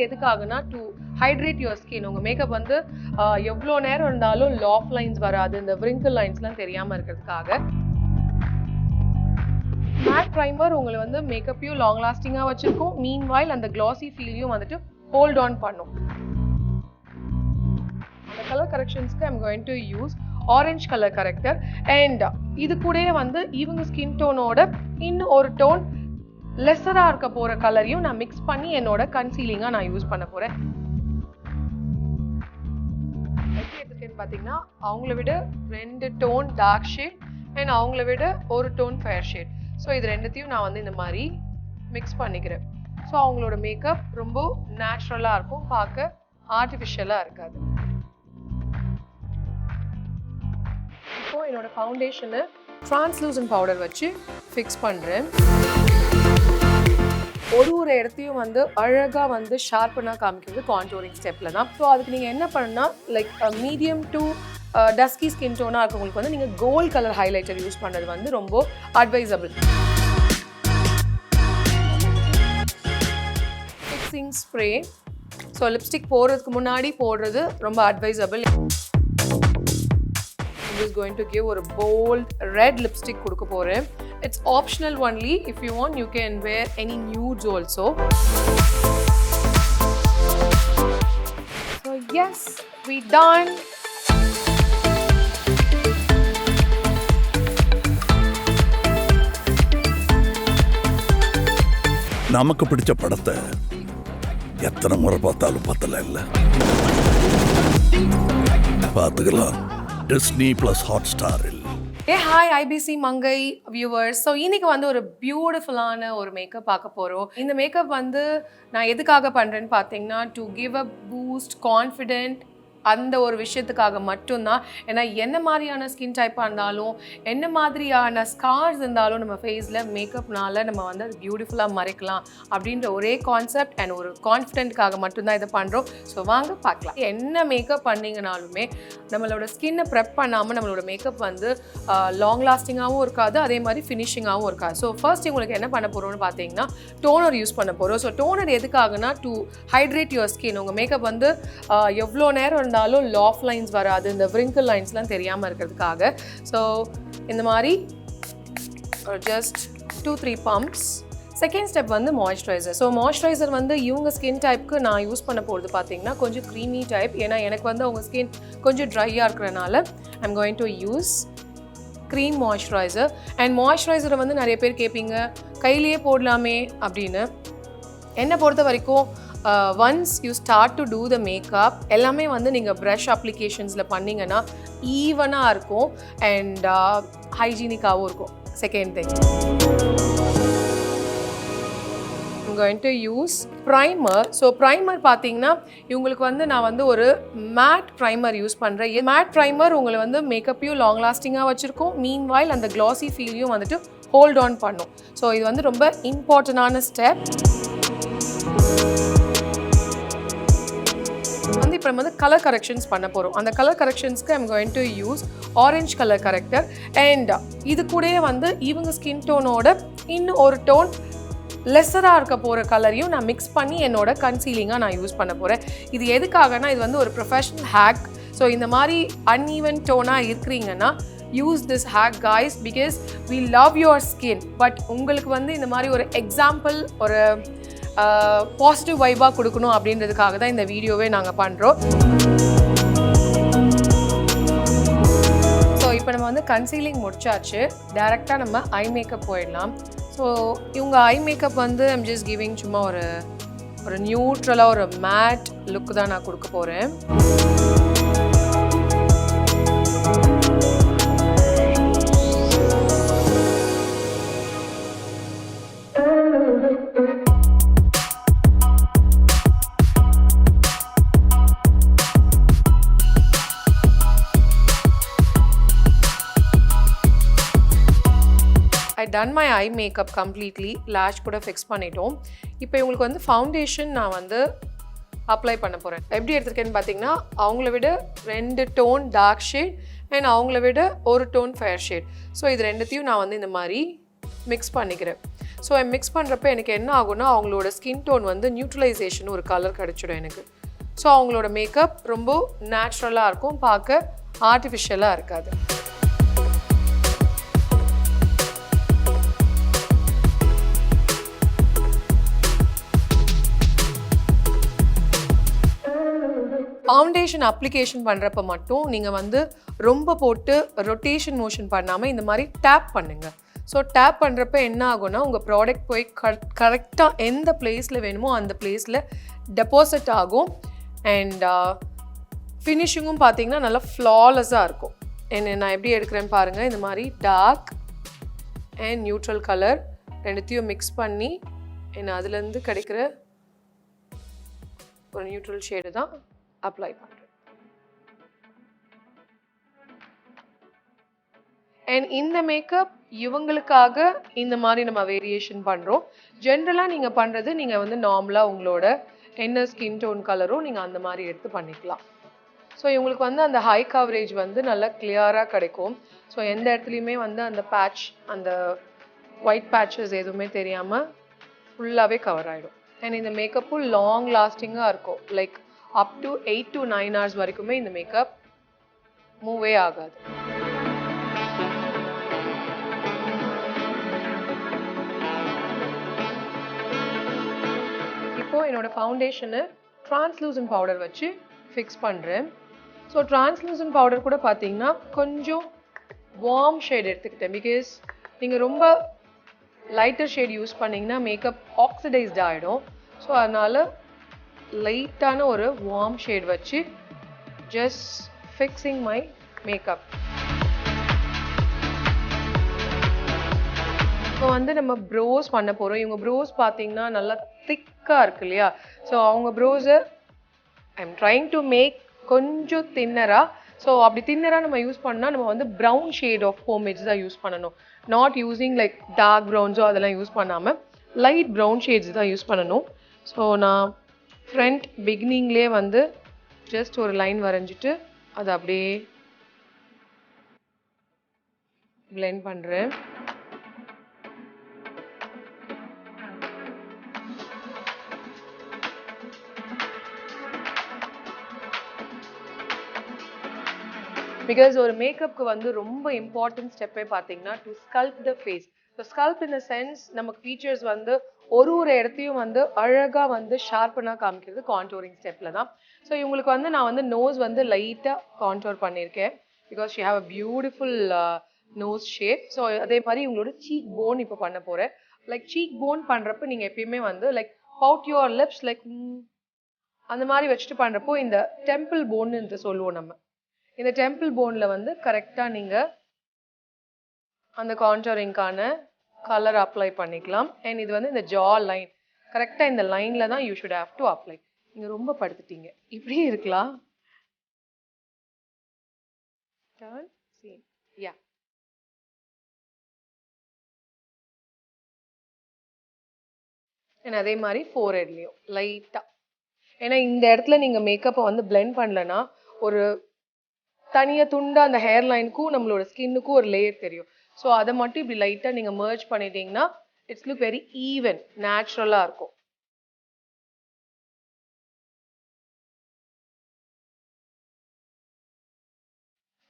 எதுக்காகனா to hydrate your skin. உங்கள் makeup வந்து எவ்வளோ நேரம் இருந்தாலும் லாஃப் லைன்ஸ் வராது, இந்த wrinkle லைன்ஸ்லாம் தெரியாமல் இருக்கிறதுக்காக. மேட் ப்ரைமர் உங்களை வந்து மேக்கப்பையும் லாங் லாஸ்டிங்காக வச்சுருக்கோம், மீன்வைல் அந்த கிளாசி ஃபீலையும் வந்துட்டு ஹோல்ட் ஆன் பண்ணும். அந்த கலர் கரெக்ஷன்ஸ்க்கு I'm going to use orange colour corrector. And இது கூட வந்து இவங்க ஸ்கின் டோனோட இன்னும் ஒரு டோன் லெஸராக இருக்க போகிற கலரையும் நான் மிக்ஸ் பண்ணி என்னோட கன்சீலிங்காக நான் யூஸ் பண்ண போகிறேன். எப்படி எடுத்துருக்கேன்னு பார்த்தீங்கன்னா அவங்கள விட 2 டோன் டார்க் ஷேட் அண்ட் அவங்கள விட ஒரு டோன் ஃபேர் ஷேட். ஸோ இது ரெண்டுத்தையும் நான் வந்து இந்த மாதிரி மிக்ஸ் பண்ணிக்கிறேன். ஸோ அவங்களோட மேக்கப் ரொம்ப நேச்சுரலாக இருக்கும், பார்க்க ஆர்டிஃபிஷியலாக இருக்காது. இப்போ என்னோட ஃபவுண்டேஷனை டிரான்ஸ்லூசன்ட் பவுடர் வச்சு ஃபிக்ஸ் பண்ணுறேன். ஒரு இடத்தையும் வந்து அழகாக வந்து ஷார்ப்பனாக காமிக்கிறது கான்டூரிங் ஸ்டெப்பில் தான். ஸோ அதுக்கு நீங்கள் என்ன பண்ணணும்னா like medium to dusky skin டோனாக இருக்கவங்களுக்கு வந்து நீங்கள் கோல்ட் கலர் ஹைலைட்டர் யூஸ் பண்ணுறது வந்து ரொம்ப advisable. Fixing spray so lipstick போடுறதுக்கு முன்னாடி போடுறது ரொம்ப advisable. Is going to give a bold red lipstick கொடுக்க போறேன். It's optional only. If you want, you can wear any nudes also. So yes, we done. நமக்கு பிடிச்ச படத்தை எத்தனை முறை பார்த்தாலும் பத்தல இல்ல, பார்த்துக்கலாம் Disney Plus Hotstar. Hey hi IBC Mangai viewers. So இன்னைக்கு வந்து ஒரு பியூட்டிஃபுல்லான ஒரு மேக்கப் பார்க்க போறோம். இந்த மேக்கப் வந்து நான் எதுக்காக பண்றேன்னு பார்த்தீங்கன்னா to give a boost confident அந்த ஒரு விஷயத்துக்காக மட்டும்தான். ஏன்னா என்ன மாதிரியான ஸ்கின் டைப்பாக இருந்தாலும் என்ன மாதிரியான ஸ்கார்ஸ் இருந்தாலும் நம்ம ஃபேஸில் மேக்கப்னால நம்ம வந்து அது பியூட்டிஃபுல்லாக மறைக்கலாம் அப்படின்ற ஒரே கான்செப்ட் அண்ட் ஒரு கான்ஃபிடென்ட்காக மட்டும்தான் இதை பண்ணுறோம். ஸோ வாங்க பார்க்கலாம். என்ன மேக்கப் பண்ணிங்கனாலுமே நம்மளோட ஸ்கின்னை ப்ரெப் பண்ணாமல் நம்மளோட மேக்கப் வந்து லாங் லாஸ்டிங்காகவும் இருக்காது, அதே மாதிரி ஃபினிஷிங்காகவும் இருக்காது. ஸோ ஃபர்ஸ்ட் உங்களுக்கு என்ன பண்ண போகிறோம்னு பார்த்தீங்கன்னா டோனர் யூஸ் பண்ண போகிறோம். ஸோ டோனர் எதுக்காகனா டு ஹைட்ரேட் யுவர் ஸ்கின். உங்கள் மேக்கப் வந்து எவ்வளோ நேரம் இருந்தாலும் லாஃப் லைன்ஸ் வராது, இந்த wrinkle லைன்ஸ்லாம் தெரியாமல் இருக்கிறதுக்காக. ஸோ இந்த மாதிரி ஜஸ்ட் 2-3 பம்ப்ஸ். செகண்ட் ஸ்டெப் வந்து மாய்ஸ்சரைசர். ஸோ மாய்ஸ்சரைசர் வந்து இவங்க ஸ்கின் டைப்புக்கு நான் யூஸ் பண்ண போகிறது பார்த்தீங்கன்னா கொஞ்சம் க்ரீமி டைப். ஏன்னா எனக்கு வந்து அவங்க ஸ்கின் கொஞ்சம் ட்ரையாக இருக்கிறனால I'm going to use cream moisturiser. And மாய்ஸ்சரைசரை வந்து நிறைய பேர் கேட்பீங்க கையிலேயே போடலாமே அப்படின்னு. என்னை பொறுத்த வரைக்கும் once you start to do the makeup எல்லாமே வந்து நீங்கள் ப்ரஷ் அப்ளிகேஷன்ஸில் பண்ணிங்கன்னா ஈவனாக இருக்கும் அண்ட் ஹைஜீனிக்காகவும் இருக்கும். Second thing I'm going to use primer. So primer பார்த்தீங்கன்னா இவங்களுக்கு வந்து நான் வந்து ஒரு மேட் ப்ரைமர் யூஸ் பண்ணுறேன். மேட் ப்ரைமர் உங்களை வந்து மேக்கப்பையும் லாங் லாஸ்டிங்காக வச்சுருக்கோம், மீன்வைல் அந்த கிளாசி ஃபீலையும் வந்துட்டு ஹோல்ட் ஆன் பண்ணும். ஸோ இது வந்து ரொம்ப இம்பார்ட்டண்டான ஸ்டெப். வந்து இப்போ நம்ம வந்து கலர் கரெக்ஷன்ஸ் பண்ண போகிறோம். அந்த கலர் கரெக்ஷன்ஸ்க்கு I'm going to use orange colour corrector. And இது கூட வந்து இவங்க ஸ்கின் டோனோட இன்னும் ஒரு டோன் லெஸராக இருக்க போகிற கலரையும் நான் மிக்ஸ் பண்ணி என்னோட கன்சீலிங்காக நான் யூஸ் பண்ண போகிறேன். இது எதுக்காகனா இது வந்து ஒரு ப்ரொஃபஷனல் ஹேக். ஸோ இந்த மாதிரி அன்ஈவன் டோனாக இருக்கிறீங்கன்னா use this hack guys because we love your skin. But உங்களுக்கு வந்து இந்த மாதிரி ஒரு எக்ஸாம்பிள் ஒரு பாசிட்டிவ் வைபாக கொடுக்கணும் அப்படின்றதுக்காக தான் இந்த வீடியோவே நாங்கள் பண்ணுறோம். ஸோ இப்போ நம்ம வந்து கன்சீலிங் முடிச்சாச்சு, டைரெக்டாக நம்ம ஐ மேக்கப் போயிடலாம். ஸோ இவங்க ஐ மேக்கப் வந்து ஐம் ஜஸ்ட் கிவிங் சும்மா ஒரு நியூட்ரலாக ஒரு மேட் லுக் தான் நான் கொடுக்க போகிறேன். I done my eye makeup completely. Lash கூட ஃபிக்ஸ் பண்ணிட்டோம். இப்போ இவங்களுக்கு வந்து ஃபவுண்டேஷன் நான் வந்து அப்ளை பண்ண போகிறேன். எப்படி எடுத்துருக்கேன்னு பார்த்தீங்கன்னா அவங்கள விட 2 டோன் டார்க் ஷேட் அண்ட் அவங்கள விட ஒரு டோன் ஃபேர் ஷேட். ஸோ இது ரெண்டுத்தையும் நான் வந்து இந்த மாதிரி மிக்ஸ் பண்ணிக்கிறேன். ஸோ மிக்ஸ் பண்ணுறப்ப எனக்கு என்ன ஆகும்னா அவங்களோட ஸ்கின் டோன் வந்து நியூட்ரலைசேஷன் ஒரு கலர் கிடச்சிடும் எனக்கு. ஸோ அவங்களோட மேக்கப் ரொம்ப நேச்சுரலாக இருக்கும், பார்க்க ஆர்டிஃபிஷியலாக இருக்காது. ஃபவுண்டேஷன் அப்ளிகேஷன் பண்ணுறப்ப மட்டும் நீங்கள் வந்து ரொம்ப போட்டு ரொட்டேஷன் மோஷன் பண்ணாமல் இந்த மாதிரி டேப் பண்ணுங்கள். ஸோ டேப் பண்ணுறப்ப என்ன ஆகும்னா உங்கள் ப்ராடக்ட் போய் கரெக்டாக எந்த பிளேஸில் வேணுமோ அந்த பிளேஸில் டெபாசிட் ஆகும். அண்ட் ஃபினிஷிங்கும் பார்த்தீங்கன்னா நல்லா ஃப்ளாலெஸ்ஸாக இருக்கும். நான் எப்படி எடுக்கிறேன்னு பாருங்கள். இந்த மாதிரி டார்க் அண்ட் நியூட்ரல் கலர் ரெண்டுத்தையும் மிக்ஸ் பண்ணி அதுலேருந்து கிடைக்கிற ஒரு நியூட்ரல் ஷேடு தான் அப்ளை பண்ணுறேன். அண்ட் இந்த மேக்கப் இவங்களுக்காக இந்த மாதிரி நம்ம வேரியேஷன் பண்ணுறோம். ஜென்ரலாக நீங்கள் பண்ணுறது நீங்கள் வந்து நார்மலாக உங்களோட என்ன ஸ்கின் டோன் கலரோ நீங்கள் அந்த மாதிரி எடுத்து பண்ணிக்கலாம். ஸோ இவங்களுக்கு வந்து அந்த ஹை கவரேஜ் வந்து நல்லா கிளியராக கிடைக்கும். ஸோ எந்த இடத்துலையுமே வந்து அந்த பேட்ச் அந்த ஒயிட் பேட்சஸ் எதுவுமே தெரியாமல் ஃபுல்லாகவே கவர் ஆகிடும். அண்ட் இந்த மேக்கப்பும் லாங் லாஸ்டிங்காக இருக்கும். Like up to 8 to 9 hours வரைக்குமே இந்த மேக்கப் மூவே ஆகாது. இப்போது என்னோட ஃபவுண்டேஷனை டிரான்ஸ்லூசன்ட் பவுடர் வச்சு ஃபிக்ஸ் பண்ணுறேன். ஸோ டிரான்ஸ்லூசன்ட் பவுடர் கூட பார்த்தீங்கன்னா கொஞ்சம் வார்ம் ஷேட் எடுத்துக்கிட்டேன். பிகாஸ் நீங்கள் ரொம்ப லைட்டர் ஷேட் யூஸ் பண்ணிங்கன்னா மேக்கப் ஆக்சிடைஸ்ட் ஆகிடும். ஸோ அதனால் லைட்டான ஒரு வார்ம் ஷேட் வச்சு ஜஸ்ட் ஃபிக்ஸிங் மை மேக்கப். இப்போ வந்து நம்ம ப்ரோஸ் பண்ண போகிறோம். இவங்க ப்ரோஸ் பார்த்தீங்கன்னா நல்லா திக்காக இருக்கு இல்லையா? ஸோ அவங்க ப்ரோஸை I am trying to make கொஞ்சம் தின்னராக. ஸோ அப்படி தின்னராக நம்ம யூஸ் பண்ணால் நம்ம வந்து ப்ரௌன் ஷேட் ஆஃப் போமேஜ் தான் யூஸ் பண்ணணும். நாட் யூஸிங் லைக் டார்க் ப்ரௌன்ஸோ அதெல்லாம் யூஸ் பண்ணாமல் லைட் ப்ரௌன் ஷேட்ஸ் தான் யூஸ் பண்ணணும். ஸோ நான் ஃப்ரண்ட் பிகினிங்லேயே வந்து ஜஸ்ட் ஒரு லைன் வரைஞ்சிட்டு அதை அப்படியே பிளெண்ட் பண்ணுறேன். பிகாஸ் ஒரு மேக்கப்புக்கு வந்து ரொம்ப இம்பார்ட்டன்ட் ஸ்டெப்பே பார்த்தீங்கன்னா to sculpt the face. So sculpt in the sense நமக்கு ஃபீச்சர்ஸ் வந்து ஒரு இடத்தையும் வந்து அழகாக வந்து ஷார்ப்பனாக காமிக்கிறது கான்டோரிங் ஸ்டெப்பில் தான். ஸோ இவங்களுக்கு வந்து நான் வந்து நோஸ் வந்து லைட்டாக கான்டோர் பண்ணியிருக்கேன். Because she have a beautiful nose shape. So அதே மாதிரி இவங்களோட சீக் போன் இப்போ பண்ண போகிறேன். லைக் சீக் போன் பண்ணுறப்ப நீங்கள் எப்பயுமே வந்து லைக் பவுட் யுவர் லிப்ஸ் லைக் அந்த மாதிரி வச்சுட்டு பண்ணுறப்போ இந்த டெம்பிள் போன்னு சொல்லுவோம் நம்ம. இந்த டெம்பிள் போனில் வந்து கரெக்டாக நீங்கள் அந்த கான்டோரிங்கான கலர் அப்ளை பண்ணிக்கலாம். அண்ட் இது வந்து இந்த ஜா லைன் கரெக்டாக இந்த லைனில் தான் you should have to apply. நீங்கள் ரொம்ப படுத்துட்டீங்க, இப்படியே இருக்கலாம். Turn, see, yeah. அதே மாதிரி ஃபோர்ஹெட்லேயும் லைட்டாக. ஏன்னா இந்த இடத்துல நீங்கள் மேக்கப்பை வந்து பிளெண்ட் பண்ணலன்னா ஒரு தனியாக துண்டாக அந்த ஹேர் லைனுக்கும் நம்மளோட ஸ்கின்னுக்கும் ஒரு லேயர் தெரியும். ஸோ அதை மட்டும் இப்படி லைட்டாக நீங்கள் மர்ஜ் பண்ணிட்டீங்கன்னா இட்ஸ் லுக் வெரி ஈவன், நேச்சுரலாக இருக்கும்.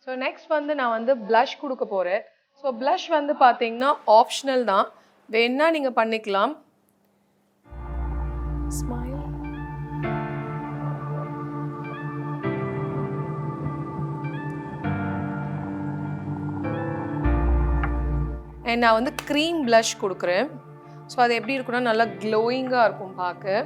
ஸோ நெக்ஸ்ட் வந்து நான் வந்து ப்ளஷ் கொடுக்க போகிறேன். ஸோ ப்ளஷ் வந்து பார்த்தீங்கன்னா ஆப்ஷனல் தான், வேணா நீங்கள் பண்ணிக்கலாம். ஸ்மைல். அண்ட் நான் வந்து க்ரீம் ப்ளஷ் கொடுக்குறேன். ஸோ அது எப்படி இருக்குன்னா நல்லா க்ளோயிங்காக இருக்கும் பார்க்க.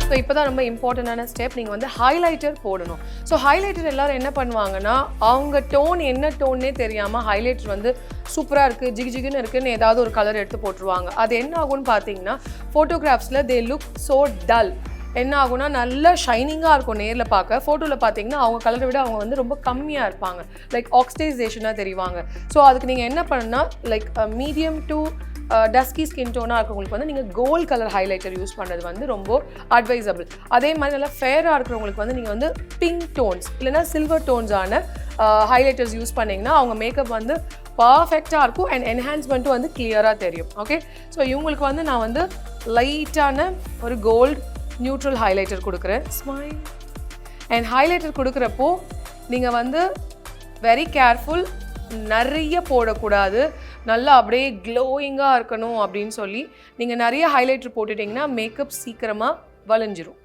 ஸோ இப்போ தான் ரொம்ப இம்பார்ட்டண்டான ஸ்டெப், நீங்கள் வந்து ஹைலைட்டர் போடணும். ஸோ ஹைலைட்டர் எல்லோரும் என்ன பண்ணுவாங்கன்னா அவங்க டோன் என்ன டோன்னே தெரியாமல் ஹைலைட்டர் வந்து சூப்பராக இருக்குது ஜிகு ஜிகுன்னு இருக்குன்னு ஏதாவது ஒரு கலர் எடுத்து போட்டுருவாங்க. அது என்ன ஆகும்னு பார்த்தீங்கன்னா ஃபோட்டோகிராஃப்ஸில் தே லுக் ஸோ டல். என்ன ஆகும்னா நல்லா ஷைனிங்காக இருக்கும் நேரில் பார்க்க. ஃபோட்டோவில் பார்த்தீங்கன்னா அவங்க கலரை விட அவங்க வந்து ரொம்ப கம்மியாக இருப்பாங்க, லைக் ஆக்சிடைசேஷனாக தெரிவாங்க. ஸோ அதுக்கு நீங்கள் என்ன பண்ணுன்னா like medium to dusky skin டோனாக இருக்கிறவங்களுக்கு வந்து நீங்கள் கோல்ட் கலர் ஹைலைட்டர் யூஸ் பண்ணுறது வந்து ரொம்ப அட்வைசபிள். அதே மாதிரி நல்லா ஃபேராக இருக்கிறவங்களுக்கு வந்து நீங்கள் வந்து பிங்க் டோன்ஸ் இல்லைனா சில்வர் டோன்ஸான ஹைலைட்டர்ஸ் யூஸ் பண்ணிங்கன்னா அவங்க மேக்கப் வந்து பர்ஃபெக்டாக இருக்கும் அண்ட் என்ஹான்ஸ்மெண்ட்டும் வந்து கிளியராக தெரியும். ஓகே, ஸோ இவங்களுக்கு வந்து நான் வந்து லைட்டான ஒரு கோல்டு நியூட்ரல் ஹைலைட்டர் கொடுக்குறேன். ஸ்மைல். அண்ட் ஹைலைட்டர் கொடுக்குறப்போ நீங்கள் வந்து வெரி கேர்ஃபுல், நிறைய போடக்கூடாது, நல்லா அப்படியே க்ளோயிங்காக இருக்கணும் அப்படின்னு சொல்லி நீங்கள் நிறைய ஹைலைட்டர் போட்டுட்டிங்கன்னா மேக்கப் சீக்கிரமாக வளைஞ்சிரும்.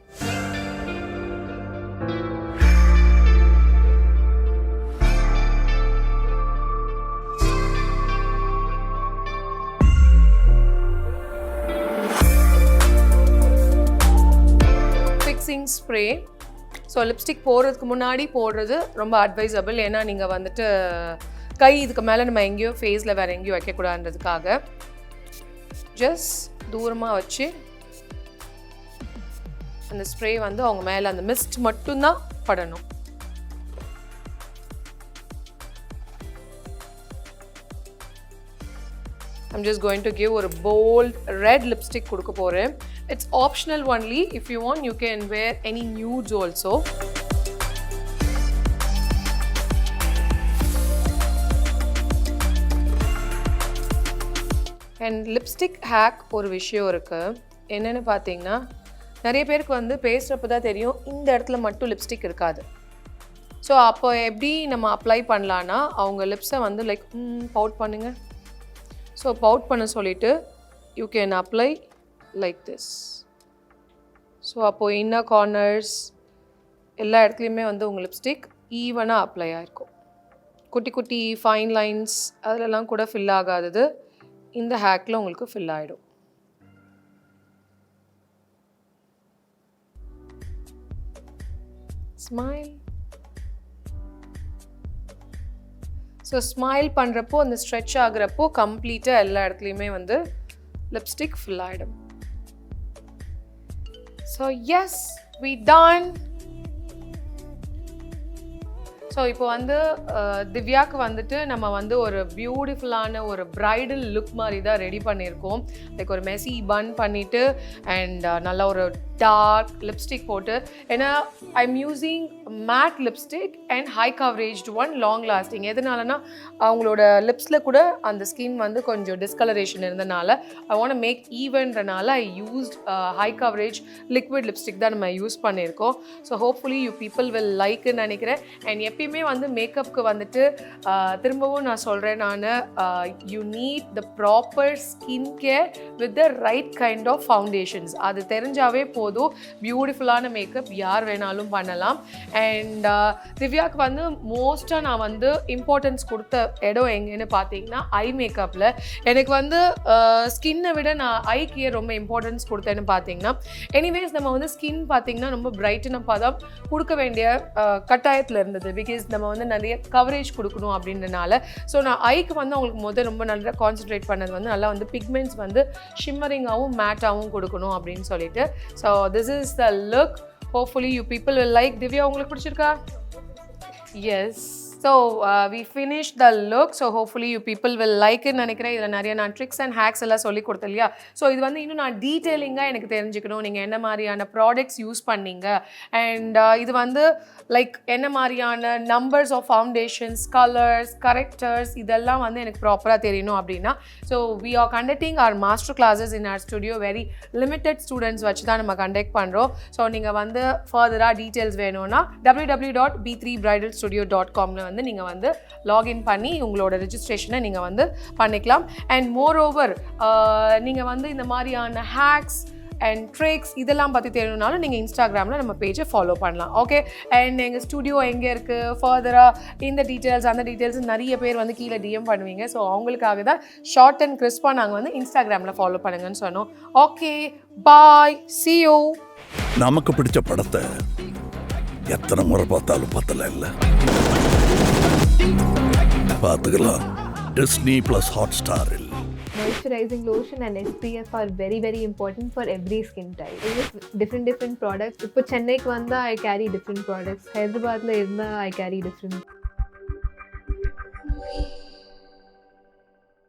Fixing spray. ஸோ லிப்ஸ்டிக் போடுறதுக்கு முன்னாடி போடுறது ரொம்ப அட்வைசபிள். ஏன்னா நீங்கள் வந்துட்டு கை இதுக்கு மேலே நம்ம எங்கேயோ ஃபேஸில் வேறு எங்கேயோ வைக்கக்கூடாதுன்றதுக்காக ஜஸ்ட் தூரமாக வச்சு அந்த ஸ்ப்ரே வந்து அவங்க மேலே அந்த மிஸ்ட் மட்டும்தான் படணும். I'm just going to give ஒரு bold red lipstick கொடுக்க போகிறேன். It's optional only. If you want, you can wear any nudes also. And lipstick hack ஒரு விஷயம் இருக்குது. என்னென்னு பார்த்தீங்கன்னா, நிறைய பேருக்கு வந்து பேசுகிறப்ப தான் தெரியும் இந்த இடத்துல மட்டும் லிப்ஸ்டிக் இருக்காது. ஸோ அப்போ எப்படி நம்ம அப்ளை பண்ணலான்னா, அவங்க லிப்ஸை வந்து லைக் பவுட் பண்ணுங்கள். ஸோ பவுட் பண்ண சொல்லிவிட்டு you can apply like this. So அப்போது இன்னர் கார்னர்ஸ் எல்லா இடத்துலையுமே வந்து உங்கள் லிப்ஸ்டிக் ஈவனாக அப்ளை ஆகிருக்கும். குட்டி குட்டி ஃபைன் லைன்ஸ் அதிலெல்லாம் கூட ஃபில் ஆகாதது இந்த ஹேக்கில் உங்களுக்கு ஃபில் ஆகிடும். ஸ்மைல். ஸோ ஸ்மைல் பண்ணுறப்போ அந்த ஸ்ட்ரெச் ஆகுறப்போ கம்ப்ளீட்டாக எல்லா இடத்துலையுமே வந்து லிப்ஸ்டிக் ஃபில் ஆகிடும். So yes, we done. So இப்போ வந்து திவ்யாவுக்கு வந்துட்டு நம்ம வந்து ஒரு பியூட்டிஃபுல்லான ஒரு ப்ரைடல் லுக் மாதிரி தான் ரெடி பண்ணியிருக்கோம். லைக் ஒரு மெஸி பன் பண்ணிவிட்டு அண்ட் நல்லா ஒரு டார்க் லிப்ஸ்டிக் போட்டு, ஏன்னா I'm using matte lipstick and high coverage one, long lasting. எதனாலனா அவங்களோட லிப்ஸில் கூட அந்த ஸ்கின் வந்து கொஞ்சம் டிஸ்கலரேஷன் இருந்தனால ஐ வாண்ட் மேக் ஈவன்றனால I used high coverage liquid lipstick தான் நம்ம யூஸ் பண்ணியிருக்கோம். So hopefully you people will லைக்குன்னு நினைக்கிறேன். அண்ட் எப்பயுமே வந்து மேக்கப்புக்கு வந்துட்டு திரும்பவும் நான் சொல்கிறேன், நான் you need the proper skin care with the right kind of foundations. அது தெரிஞ்சாவே போதும், பியூட்டிஃபுல்லான மேக்கப் யார் வேணாலும் பண்ணலாம். அண்ட் திவ்யாவுக்கு வந்து மோஸ்ட்டாக நான் வந்து இம்பார்ட்டன்ஸ் கொடுத்த இடம் எங்கேன்னு பார்த்தீங்கன்னா ஐ மேக்கப்பில். எனக்கு வந்து ஸ்கின்னை விட நான் ஐ கேர் ரொம்ப இம்பார்ட்டன்ஸ் கொடுத்தேன்னு பார்த்தீங்கன்னா, எனிவேஸ் நம்ம வந்து ஸ்கின் பார்த்தீங்கன்னா ரொம்ப பிரைட்டனப்பாக தான் கொடுக்க வேண்டிய கட்டாயத்தில் இருந்தது. பிகாஸ் நம்ம வந்து நிறைய கவரேஜ் கொடுக்கணும் அப்படின்றனால. ஸோ நான் ஐக்கு வந்து அவங்களுக்கு ரொம்ப நல்லா கான்சன்ட்ரேட் பண்ணது வந்து நல்லா வந்து பிக்மெண்ட்ஸ் வந்து ஷிம்மரிங்காகவும் மேட்டாகவும் கொடுக்கணும் அப்படின்னு சொல்லிட்டு. So this is the look. Hopefully you people will like. Divya, உங்களுக்கு பிடிச்சிருக்கா? Yes. So we finish the look. So hopefully you people will லைக்னு நினைக்கிறேன். இதில் நிறைய நான் ட்ரிக்ஸ் அண்ட் ஹேக்ஸ் எல்லாம் சொல்லி கொடுத்தேன் இல்லையா? ஸோ இது வந்து இன்னும் நான் டீட்டெயிலிங்காக எனக்கு தெரிஞ்சுக்கணும் நீங்கள் என்ன மாதிரியான ப்ராடக்ட்ஸ் யூஸ் பண்ணீங்க அண்ட் இது வந்து லைக் என்ன மாதிரியான numbers of foundations, colours, characters இதெல்லாம் வந்து எனக்கு ப்ராப்பராக தெரியணும் அப்படின்னா, so we are conducting our master classes in our studio. Very limited students வச்சு தான் நம்ம கண்டக்ட் பண்ணுறோம். ஸோ நீங்கள் வந்து ஃபர்தராக டீட்டெயில்ஸ் வேணும்னா www.b3bridalstudio.com வந்து நீங்கள் வந்து லாகின் பண்ணி உங்களோட ரெஜிஸ்ட்ரேஷனை நீங்கள் வந்து பண்ணிக்கலாம். அண்ட் மோர் ஓவர் நீங்கள் வந்து இந்த மாதிரியான ஹேக்ஸ் அண்ட் ட்ரிக்ஸ் இதெல்லாம் பற்றி தெரியணுனாலும் நீங்கள் இன்ஸ்டாகிராமில் நம்ம பேஜை ஃபாலோ பண்ணலாம். ஓகே, அண்ட் எங்கள் ஸ்டுடியோ எங்கே இருக்குது, ஃபர்தராக இந்த டீட்டெயில்ஸ் அந்த டீட்டெயில்ஸ் நிறைய பேர் வந்து கீழே டிஎம் பண்ணுவீங்க. ஸோ அவங்களுக்காக தான் ஷார்ட் அண்ட் கிறிஸ்பாக நாங்கள் வந்து இன்ஸ்டாகிராமில் ஃபாலோ பண்ணுங்கன்னு சொன்னோம். Okay, bye, see you. நமக்கு பிடிச்ச படத்தை எத்தனை முறை பார்த்தாலும் பத்தல இல்லை, பார்த்துக்கலாம் டிஸ்னி ப்ளஸ் ஹாட்ஸ்டாரில். Moisturizing lotion and SPF are very important for every skin type. I use different products. If Chennai ku vanda I carry different products. Hyderabad la irna I carry different.